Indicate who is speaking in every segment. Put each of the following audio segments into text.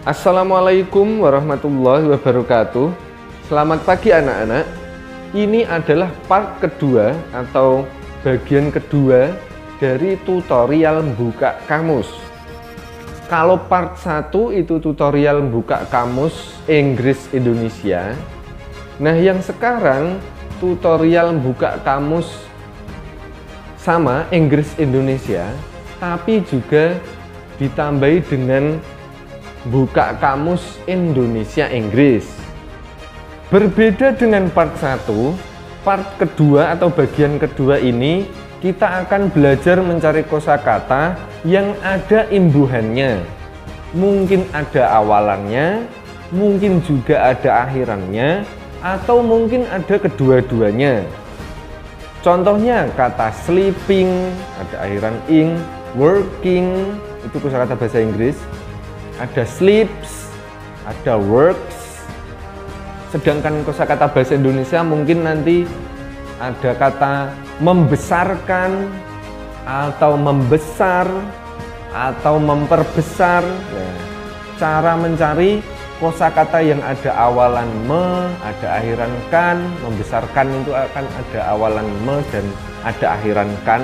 Speaker 1: Assalamualaikum warahmatullahi wabarakatuh. Selamat pagi anak-anak. Ini adalah part kedua atau bagian kedua dari tutorial buka kamus. Kalau part 1 itu tutorial buka kamus Inggris Indonesia. Nah, yang sekarang tutorial buka kamus sama Inggris Indonesia, tapi juga ditambahi dengan buka kamus Indonesia Inggris. Berbeda dengan part 1, part kedua atau bagian kedua ini kita akan belajar mencari kosakata yang ada imbuhannya. Mungkin ada awalannya, mungkin juga ada akhirannya, atau mungkin ada kedua-duanya. Contohnya kata sleeping, ada akhiran ing, working, itu kosakata bahasa Inggris. Ada sleeps, ada works. Sedangkan kosakata bahasa Indonesia mungkin nanti ada kata membesarkan, atau membesar, atau memperbesar. Nah, cara mencari kosakata yang ada awalan me, ada akhiran kan. Membesarkan itu akan ada awalan me dan ada akhiran kan.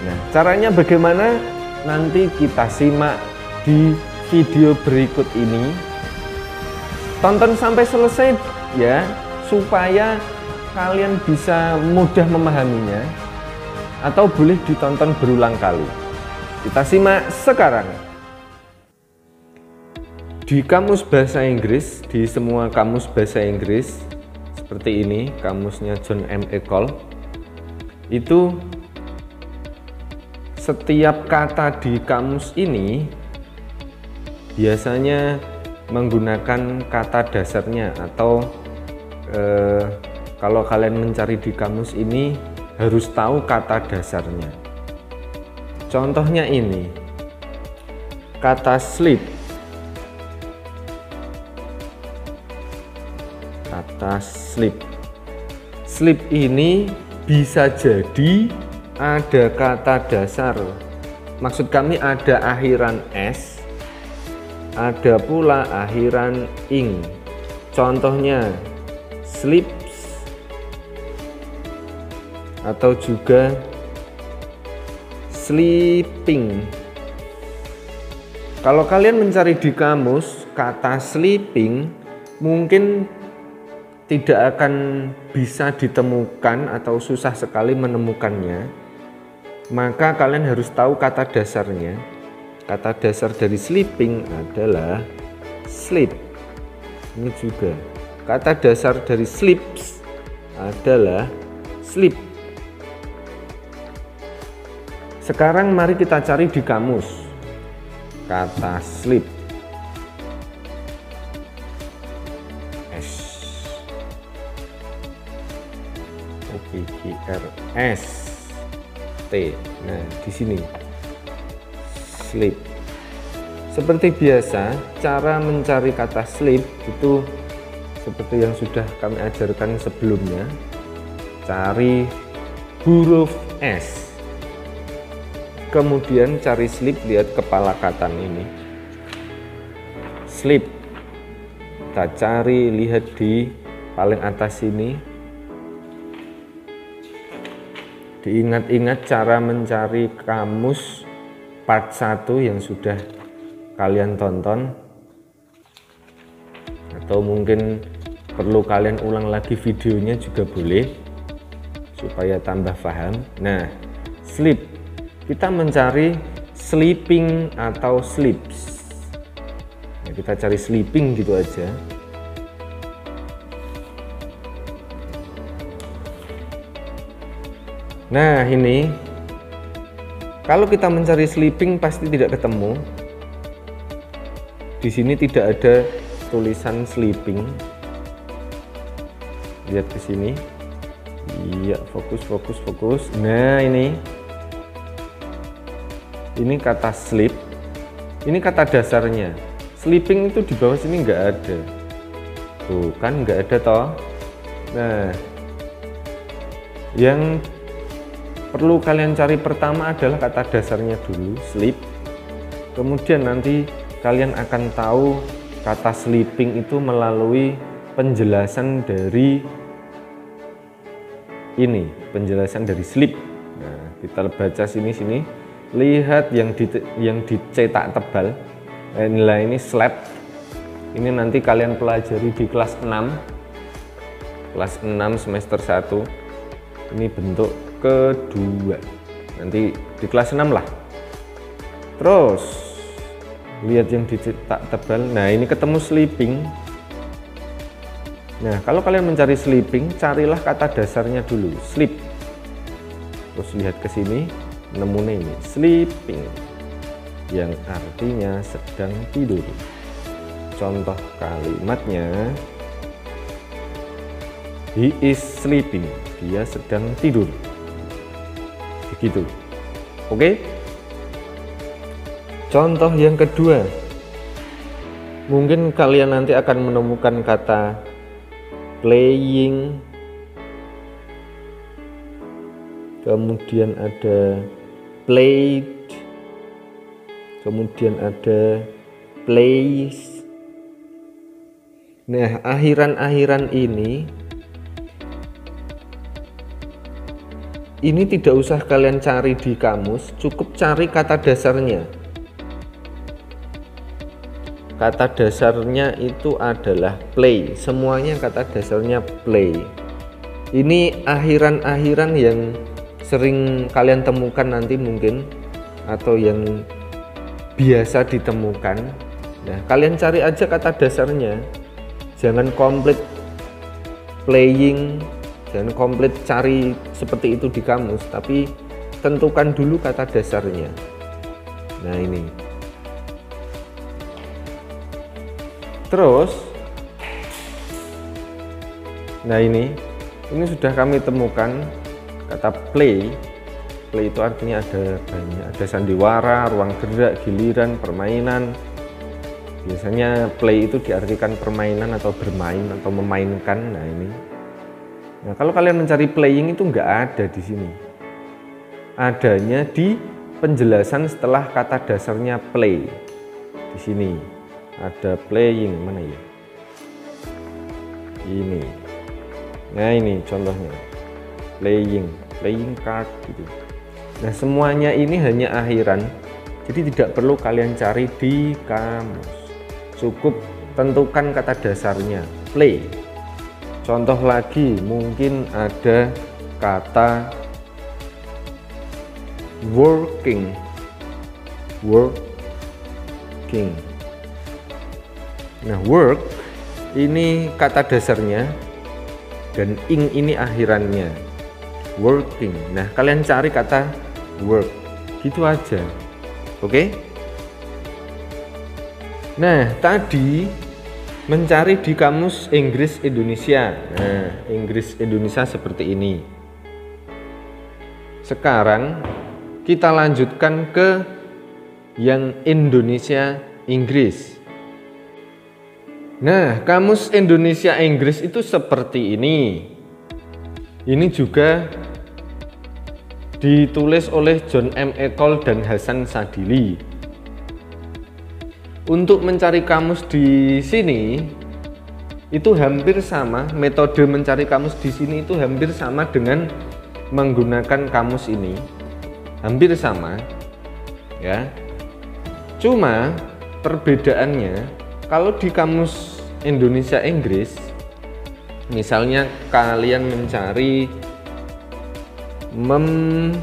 Speaker 1: Nah, caranya bagaimana? Nanti kita simak di video berikut ini. Tonton sampai selesai ya, supaya kalian bisa mudah memahaminya, atau boleh ditonton berulang kali. Kita simak sekarang. Di kamus bahasa Inggris, di semua kamus bahasa Inggris seperti ini, kamusnya John M. Eccles, itu setiap kata di kamus ini biasanya menggunakan kata dasarnya, atau kalau kalian mencari di kamus ini harus tahu kata dasarnya. Contohnya ini, kata sleep. Kata sleep. Sleep ini bisa jadi ada kata dasar. Maksud kami ada akhiran s, ada pula akhiran ing. Contohnya sleeps, atau juga sleeping. Kalau kalian mencari di kamus kata sleeping, mungkin tidak akan bisa ditemukan atau susah sekali menemukannya. Maka kalian harus tahu kata dasarnya. Kata dasar dari sleeping adalah sleep. Ini juga kata dasar dari sleeps adalah sleep. Sekarang mari kita cari di kamus kata sleep. S O P Q R S T. Nah, di sini sleep. Seperti biasa, cara mencari kata sleep itu seperti yang sudah kami ajarkan sebelumnya. Cari huruf S, kemudian cari sleep, lihat kepala kata ini sleep. Kita cari, lihat di paling atas ini. Diingat-ingat cara mencari kamus part 1 yang sudah kalian tonton, atau mungkin perlu kalian ulang lagi videonya juga boleh, supaya tambah paham. Nah, sleep, kita mencari sleeping atau sleeps. Nah, kita cari sleeping gitu aja. Nah, ini kalau kita mencari sleeping pasti tidak ketemu. Di sini tidak ada tulisan sleeping. Lihat ke sini. Iya, fokus. Nah, ini kata sleep. Ini kata dasarnya. Sleeping itu di bawah sini nggak ada. Tuh kan nggak ada toh. Nah, yang perlu kalian cari pertama adalah kata dasarnya dulu, sleep. Kemudian nanti kalian akan tahu kata sleeping itu melalui penjelasan dari ini, penjelasan dari sleep. Nah, kita baca sini, lihat yang dicetak tebal. Inilah ini slept. Ini nanti kalian pelajari di kelas 6 semester 1. Ini bentuk kedua, nanti di kelas 6 lah. Terus lihat yang dicetak tebal. Nah, ini ketemu sleeping. Nah, kalau kalian mencari sleeping, carilah kata dasarnya dulu, sleep. Terus lihat ke sini, nemunya ini sleeping, yang artinya sedang tidur. Contoh kalimatnya, he is sleeping, dia sedang tidur. Begitu. Oke? Contoh yang kedua, mungkin kalian nanti akan menemukan kata playing, kemudian ada played, kemudian ada plays. Nah, akhiran-akhiran ini tidak usah kalian cari di kamus, cukup cari kata dasarnya. Kata dasarnya itu adalah play, semuanya kata dasarnya play. Ini akhiran-akhiran yang sering kalian temukan nanti mungkin, atau yang biasa ditemukan. Nah, kalian cari aja kata dasarnya, jangan komplit playing, jangan komplit cari seperti itu di kamus, tapi tentukan dulu kata dasarnya. Nah, ini. Terus, nah ini sudah kami temukan kata play. Play itu artinya ada banyak, ada sandiwara, ruang gerak, giliran, permainan. Biasanya play itu diartikan permainan atau bermain atau memainkan. Nah, ini. Nah, kalau kalian mencari playing itu nggak ada di sini. Adanya di penjelasan setelah kata dasarnya play. Di sini ada playing, mana ya? Ini. Nah, ini contohnya. Playing card gitu. Nah, semuanya ini hanya akhiran. Jadi tidak perlu kalian cari di kamus. Cukup tentukan kata dasarnya, play. Contoh lagi, mungkin ada kata working. Nah, work ini kata dasarnya dan ing ini akhirannya, working. Nah, kalian cari kata work, gitu aja. Oke? Nah, tadi mencari di kamus Inggris Indonesia. Nah, Inggris Indonesia seperti ini. Sekarang kita lanjutkan ke yang Indonesia Inggris. Nah, kamus Indonesia Inggris itu seperti ini. Ini juga ditulis oleh John M. Ecole dan Hasan Sadili. Untuk mencari kamus di sini itu hampir sama, metode mencari kamus di sini itu hampir sama dengan menggunakan kamus ini. Hampir sama. Ya. Cuma perbedaannya, kalau di kamus Indonesia Inggris, misalnya kalian mencari membesarkan,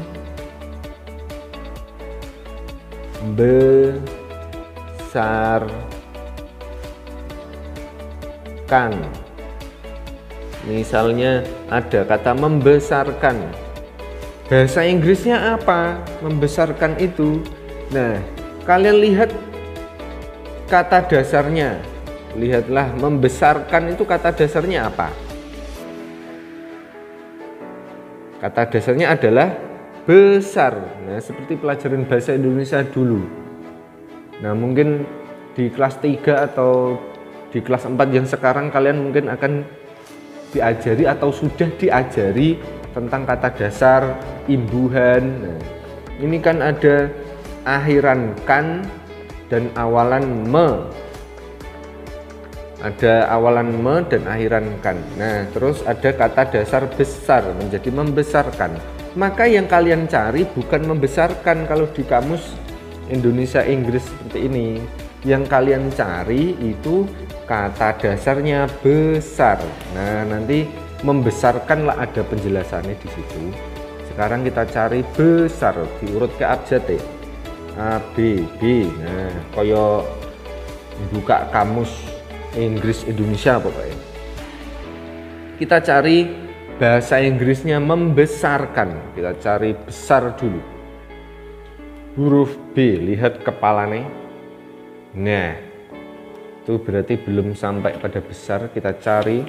Speaker 1: misalnya ada kata membesarkan, bahasa Inggrisnya apa membesarkan itu? Nah, kalian lihat kata dasarnya, lihatlah membesarkan itu kata dasarnya apa? Kata dasarnya adalah besar. Nah, seperti pelajaran bahasa Indonesia dulu. Nah, mungkin di kelas 3 atau di kelas 4 yang sekarang kalian mungkin akan diajari atau sudah diajari tentang kata dasar, imbuhan. Nah, ini kan ada akhiran kan dan awalan me. ada awalan me dan akhiran kan. Nah, terus ada kata dasar besar, menjadi membesarkan. Maka yang kalian cari bukan membesarkan kalau di kamus Indonesia Inggris seperti ini. Yang kalian cari itu kata dasarnya besar. Nah, nanti membesarkanlah ada penjelasannya di situ. Sekarang kita cari besar, diurut ke abjad ya. A, B, B. Nah, koyo buka kamus Inggris Indonesia pokoknya. Kita cari bahasa Inggrisnya membesarkan. Kita cari besar dulu. Huruf B, lihat kepalanya. Nah, itu berarti belum sampai pada besar. Kita cari,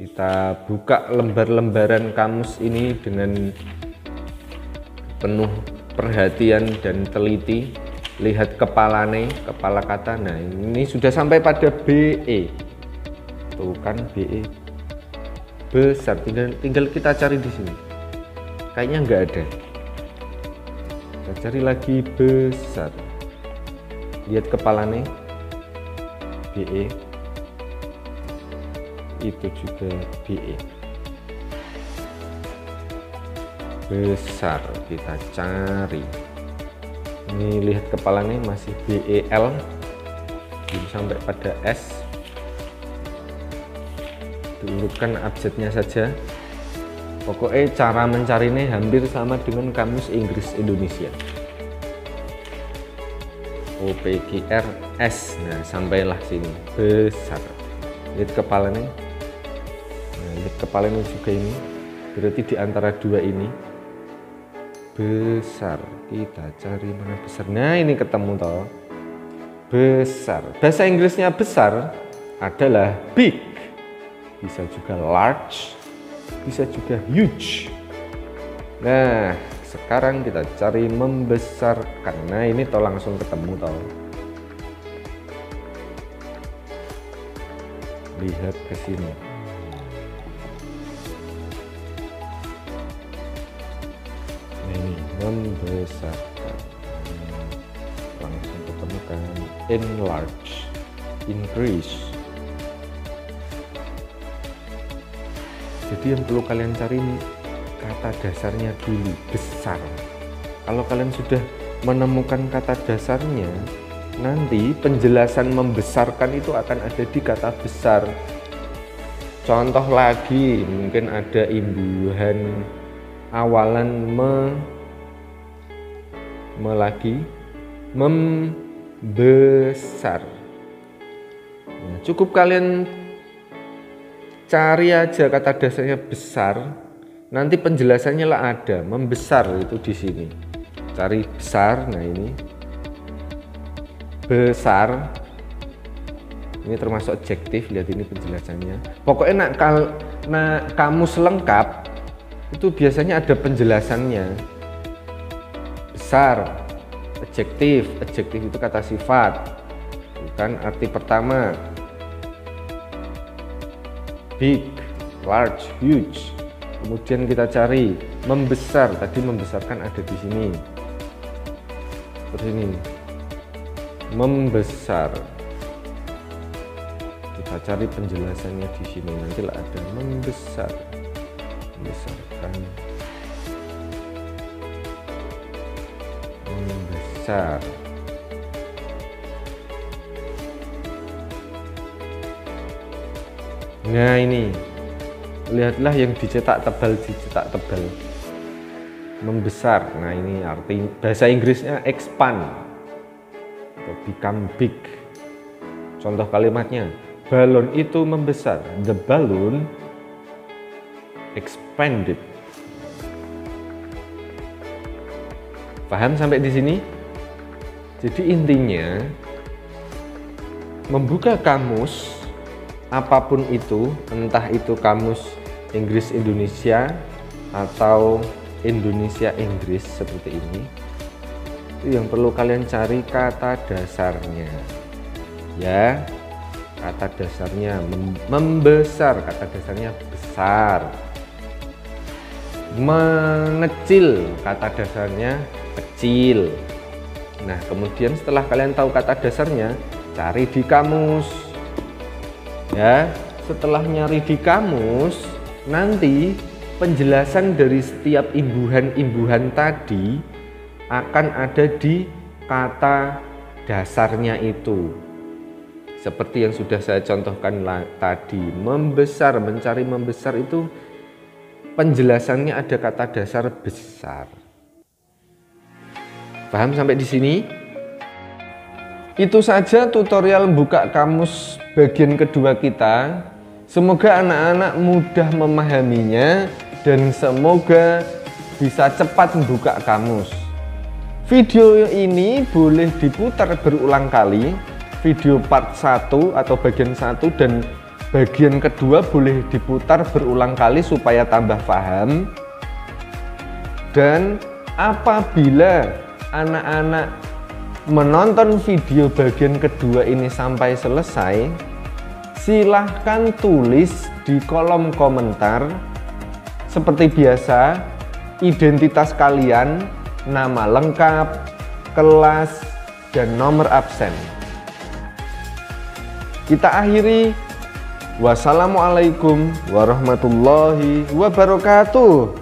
Speaker 1: kita buka lembar-lembaran kamus ini dengan penuh perhatian dan teliti. Lihat kepalanya, kepala kata. Nah, ini sudah sampai pada BE. Tuh kan BE besar. Tinggal kita cari di sini. Kayaknya nggak ada. Kita cari lagi besar. Lihat kepalanya, BE. Itu juga BE. Besar kita cari. Ini lihat kepalanya masih BEL, belum sampai pada S. Diurutkan abjadnya saja. Pokoknya cara mencarinya hampir sama dengan kamus Inggris Indonesia. OPQRS. Nah, sampailah sini besar. Lihat kepalanya. Nah, lihat kepalanya juga ini. Berarti di antara dua ini besar. Kita cari mana besar. Nah, ini ketemu toh. Besar. Bahasa Inggrisnya besar adalah big. Bisa juga large, bisa juga huge. Nah, sekarang kita cari membesarkan. Nah, ini toh langsung ketemu toh. Lihat ke sini. Ini membesarkan, langsung ketemukan. Enlarge, increase. Jadi yang perlu kalian cari ini kata dasarnya dulu, besar. Kalau kalian sudah menemukan kata dasarnya, nanti penjelasan membesarkan itu akan ada di kata besar. Contoh lagi, mungkin ada imbuhan awalan lagi, membesar. Nah, cukup kalian cari aja kata dasarnya besar, nanti penjelasannya lah ada. Membesar itu di sini. Cari besar. Nah, ini besar. Ini termasuk adjektif. Lihat ini penjelasannya. Pokoknya nak kamus lengkap itu biasanya ada penjelasannya. Besar, adjektif. Adjektif itu kata sifat, bukan arti pertama. Big, large, huge. Kemudian kita cari membesar. Tadi membesarkan ada di sini. Terus ini membesar. Kita cari penjelasannya di sini. Nanti lah ada membesar. Membesarkan. Membesar. Nah, ini lihatlah yang dicetak tebal, membesar. Nah, ini arti bahasa Inggrisnya expand atau become big. Contoh kalimatnya, balon itu membesar. The balloon expanded. Paham sampai di sini? Jadi intinya membuka kamus apapun itu, entah itu kamus Inggris Indonesia atau Indonesia Inggris seperti ini, itu yang perlu kalian cari kata dasarnya. Ya, kata dasarnya membesar, kata dasarnya besar. Mengecil, kata dasarnya kecil. Nah, kemudian setelah kalian tahu kata dasarnya, cari di kamus. Ya, setelah nyari di kamus, nanti penjelasan dari setiap imbuhan-imbuhan tadi akan ada di kata dasarnya itu. Seperti yang sudah saya contohkan tadi, membesar, mencari membesar itu penjelasannya ada kata dasar besar. Paham sampai di sini? Itu saja tutorial buka kamus bagian kedua kita. Semoga anak-anak mudah memahaminya dan semoga bisa cepat membuka kamus. Video ini boleh diputar berulang kali. Video part 1 atau bagian 1 dan bagian kedua boleh diputar berulang kali supaya tambah paham. Dan apabila anak-anak menonton video bagian kedua ini sampai selesai, silahkan tulis di kolom komentar seperti biasa identitas kalian, nama lengkap, kelas, dan nomor absen. Kita akhiri. Wassalamualaikum warahmatullahi wabarakatuh.